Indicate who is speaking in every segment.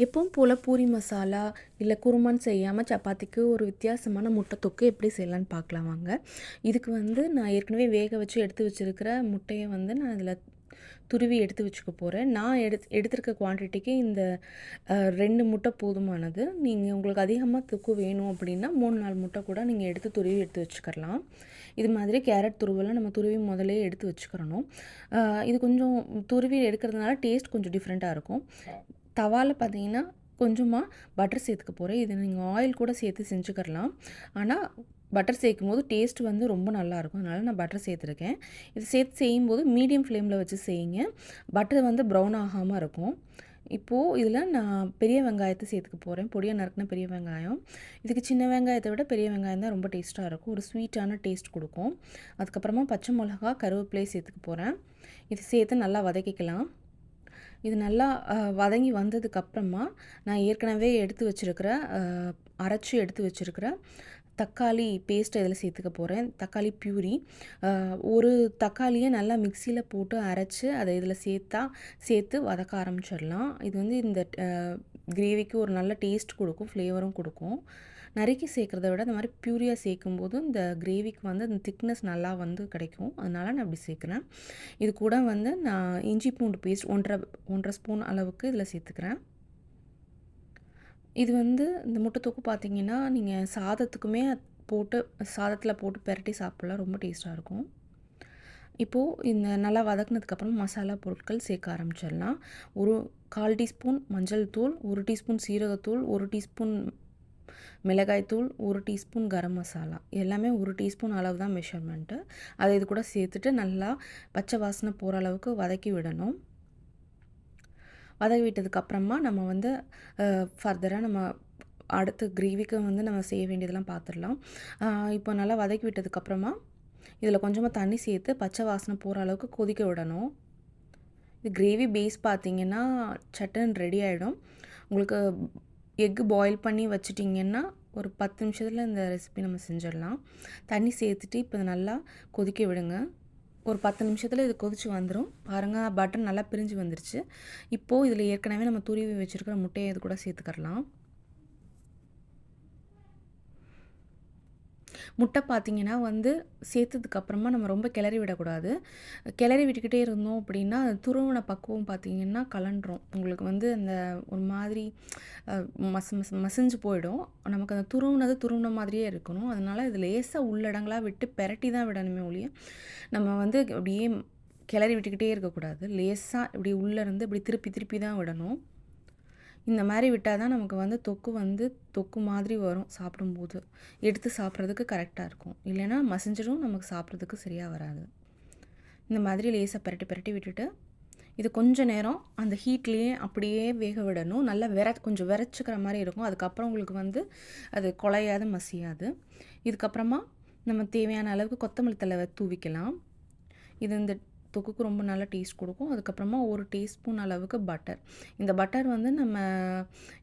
Speaker 1: எப்பவும் போல் பூரி மசாலா இல்லை குருமான்னு செய்யாமல் சப்பாத்திக்கு ஒரு வித்தியாசமான முட்டை தொக்கு எப்படி செய்யலான்னு பார்க்கலாம் வாங்க. இதுக்கு வந்து நான் ஏற்கனவே வேக வச்சு எடுத்து வச்சுருக்கிற முட்டையை வந்து நான் இதில் துருவி எடுத்து வச்சுக்க போகிறேன். நான் எடுத்திருக்க குவான்டிட்டிக்கு இந்த 2 முட்டை போதுமானது. நீங்கள் உங்களுக்கு அதிகமாக தொக்கு வேணும் அப்படின்னா 3-4 முட்டை கூட நீங்கள் எடுத்து துருவி எடுத்து வச்சுக்கலாம். இது மாதிரி கேரட் துருவெல்லாம் நம்ம துருவி முதலே எடுத்து வச்சுக்கிறணும். இது கொஞ்சம் துருவி எடுக்கிறதுனால டேஸ்ட் கொஞ்சம் டிஃப்ரெண்ட்டாக இருக்கும். தவாவில் பார்த்தீங்கன்னா கொஞ்சமாக பட்டர் சேர்த்துக்க போகிறேன். இது நீங்கள் ஆயில் கூட சேர்த்து செஞ்சுக்கலாம். ஆனால் பட்டர் சேர்க்கும் போது டேஸ்ட் வந்து ரொம்ப நல்லாயிருக்கும். அதனால் நான் பட்டர் சேர்த்துருக்கேன். இது சேர்த்து செய்யும்போது மீடியம் ஃப்ளேமில் வச்சு செய்யுங்க. பட்டர் வந்து ப்ரௌன் ஆகாமல் இருக்கும். இப்போது இதில் நான் பெரிய வெங்காயத்தை சேர்த்துக்க போகிறேன். பொடியாக நறுக்கின பெரிய வெங்காயம். இதுக்கு சின்ன வெங்காயத்தை விட பெரிய வெங்காயம் தான் ரொம்ப டேஸ்ட்டாக இருக்கும். ஒரு ஸ்வீட்டான டேஸ்ட் கொடுக்கும். அதுக்கப்புறமா பச்சை மிளகா, கருவேப்பிலையை சேர்த்துக்க போகிறேன். இது சேர்த்து நல்லா வதக்கிக்கலாம். இது நல்லா வதங்கி வந்ததுக்கப்புறமா நான் ஏற்கனவே அரைச்சி எடுத்து வச்சுருக்கிற தக்காளி பேஸ்ட்டை இதில் சேர்த்துக்க போகிறேன். தக்காளி பியூரி. ஒரு தக்காளியை நல்லா மிக்சியில் போட்டு அரைச்சி அதை இதில் சேர்த்து வதக்க ஆரம்பிச்சிடலாம். இது வந்து இந்த கிரேவிக்கு ஒரு நல்ல டேஸ்ட் கொடுக்கும், ஃப்ளேவரும் கொடுக்கும். நறுக்கி சேர்க்குறத விட இந்த மாதிரி பியூரியாக சேர்க்கும்போது இந்த கிரேவிக்கு வந்து அந்த திக்னஸ் நல்லா வந்து கிடைக்கும். அதனால் நான் அப்படி சேர்க்குறேன். இது கூட வந்து நான் இஞ்சி பூண்டு பேஸ்ட் 1.5 ஸ்பூன் அளவுக்கு இதில் சேர்த்துக்கிறேன். இது வந்து இந்த முட்டை தொக்கு பார்த்திங்கன்னா நீங்கள் சாதத்தில் போட்டு பெரட்டி சாப்பிட்லாம், ரொம்ப டேஸ்ட்டாக இருக்கும். இப்போது இந்த நல்லா வதக்குனதுக்கப்புறம் மசாலா பொருட்கள் சேர்க்க ஆரம்பிச்சிடலாம். ஒரு 1/4 டீஸ்பூன் மஞ்சள் தூள், 1 டீஸ்பூன் சீரகத்தூள், 1 டீஸ்பூன் மிளகாய்த்தூள், 1 டீஸ்பூன் கரம் மசாலா. எல்லாமே 1 டீஸ்பூன் அளவு தான் மெஷர்மெண்ட்டு. அதை இது கூட சேர்த்துட்டு நல்லா பச்சை வாசனை போகிற அளவுக்கு வதக்கி விடணும். வதக்கி விட்டதுக்கப்புறமா நம்ம வந்து ஃபர்தராக நம்ம அடுத்த கிரேவிக்கு வந்து நம்ம செய்ய வேண்டியதெல்லாம் பார்த்துடலாம். இப்போ நல்லா வதக்கி விட்டதுக்கப்புறமா இதில் கொஞ்சமாக தண்ணி சேர்த்து பச்சை வாசனை போகிற அளவுக்கு கொதிக்க விடணும். இது கிரேவி பேஸ் பார்த்திங்கன்னா சட்டன் ரெடி ஆகிடும். உங்களுக்கு எக்கு பாயில் பண்ணி வச்சுட்டிங்கன்னா ஒரு 10 நிமிஷத்தில் இந்த ரெசிபி நம்ம செஞ்சிடலாம். தண்ணி சேர்த்துட்டு இப்போ நல்லா கொதிக்க விடுங்க. ஒரு 10 நிமிஷத்தில் இது கொதித்து வந்துடும். பாருங்கள், பட்டர் நல்லா பிரிஞ்சு வந்துருச்சு. இப்போது இதில் ஏற்கனவே நம்ம துருவி வச்சுருக்கிற முட்டையை இது கூட சேர்த்துக்கலாம். முட்டை பார்த்திங்கன்னா வந்து சேர்த்ததுக்கப்புறமா நம்ம ரொம்ப கிளறி விடக்கூடாது. கிளறி விட்டுக்கிட்டே இருந்தோம் அப்படின்னா துருவின பக்குவம் பார்த்திங்கன்னா கலண்டுரும். உங்களுக்கு வந்து அந்த ஒரு மாதிரி மசிஞ்சு போயிடும். நமக்கு அந்த துருவின மாதிரியே இருக்கணும். அதனால் இது லேசாக உள்ளடங்களாக விட்டு பெரட்டி தான் விடணுமே ஒழிய நம்ம வந்து அப்படியே கிளறி விட்டுக்கிட்டே இருக்கக்கூடாது. லேசாக இப்படி உள்ளேருந்து இப்படி திருப்பி தான் விடணும். இந்த மாதிரி விட்டால் தான் நமக்கு வந்து தொக்கு மாதிரி வரும். சாப்பிடும்போது எடுத்து சாப்பிட்றதுக்கு கரெக்டாக இருக்கும். இல்லைன்னா மசிஞ்சிடும், நமக்கு சாப்பிட்றதுக்கு சரியாக வராது. இந்த மாதிரி லேசாக பெரட்டி விட்டுட்டு இது கொஞ்சம் நேரம் அந்த ஹீட்லேயே அப்படியே வேக விடணும். நல்லா கொஞ்சம் விரைச்சிக்கிற மாதிரி இருக்கும். அதுக்கப்புறம் உங்களுக்கு வந்து அது குழையாது, மசியாது. இதுக்கப்புறமா நம்ம தேவையான அளவுக்கு கொத்தமல்லி தழை தூவிக்கலாம். இது இந்த தொக்குக்கு ரொம்ப நல்ல டேஸ்ட் கொடுக்கும். அதுக்கப்புறமா 1 டீஸ்பூன் அளவுக்கு பட்டர். இந்த பட்டர் வந்து நம்ம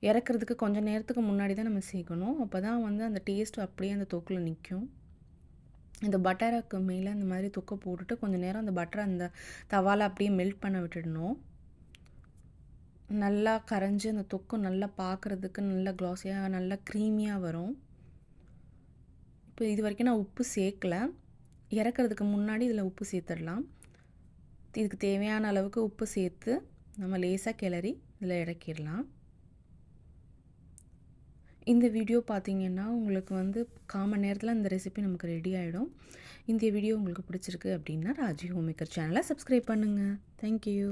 Speaker 1: இறக்குறதுக்கு கொஞ்சம் நேரத்துக்கு முன்னாடி தான் நம்ம சேர்க்கணும். அப்போ தான் வந்து அந்த டேஸ்ட் அப்படியே அந்த தொக்கில் நிற்கும். இந்த பட்டருக்கு மேலே இந்த மாதிரி தொக்கை போட்டுட்டு கொஞ்சம் நேரம் அந்த பட்டரை அந்த தவாவில் அப்படியே மெல்ட் பண்ண விட்டுடணும். நல்லா கரைஞ்சி அந்த தொக்கு நல்லா பார்க்குறதுக்கு நல்லா க்ளாஸியாக நல்லா க்ரீமியாக வரும். இப்போ இது வரைக்கும் நான் உப்பு சேர்க்கல. இறக்குறதுக்கு முன்னாடி இதில் உப்பு சேர்த்துடலாம். இதுக்கு தேவையான அளவுக்கு உப்பு சேர்த்து நம்ம லேசாக கிளறி இதில் இறக்கிடலாம். இந்த வீடியோ பார்த்திங்கன்னா உங்களுக்கு வந்து 1/4 மணி நேரத்தில் இந்த ரெசிபி நமக்கு ரெடி ஆகிடும். இந்த வீடியோ உங்களுக்கு பிடிச்சிருக்கு அப்படின்னா ராஜி ஹோம் மேக்கர் சேனலை சப்ஸ்கிரைப் பண்ணுங்கள். தேங்க்யூ.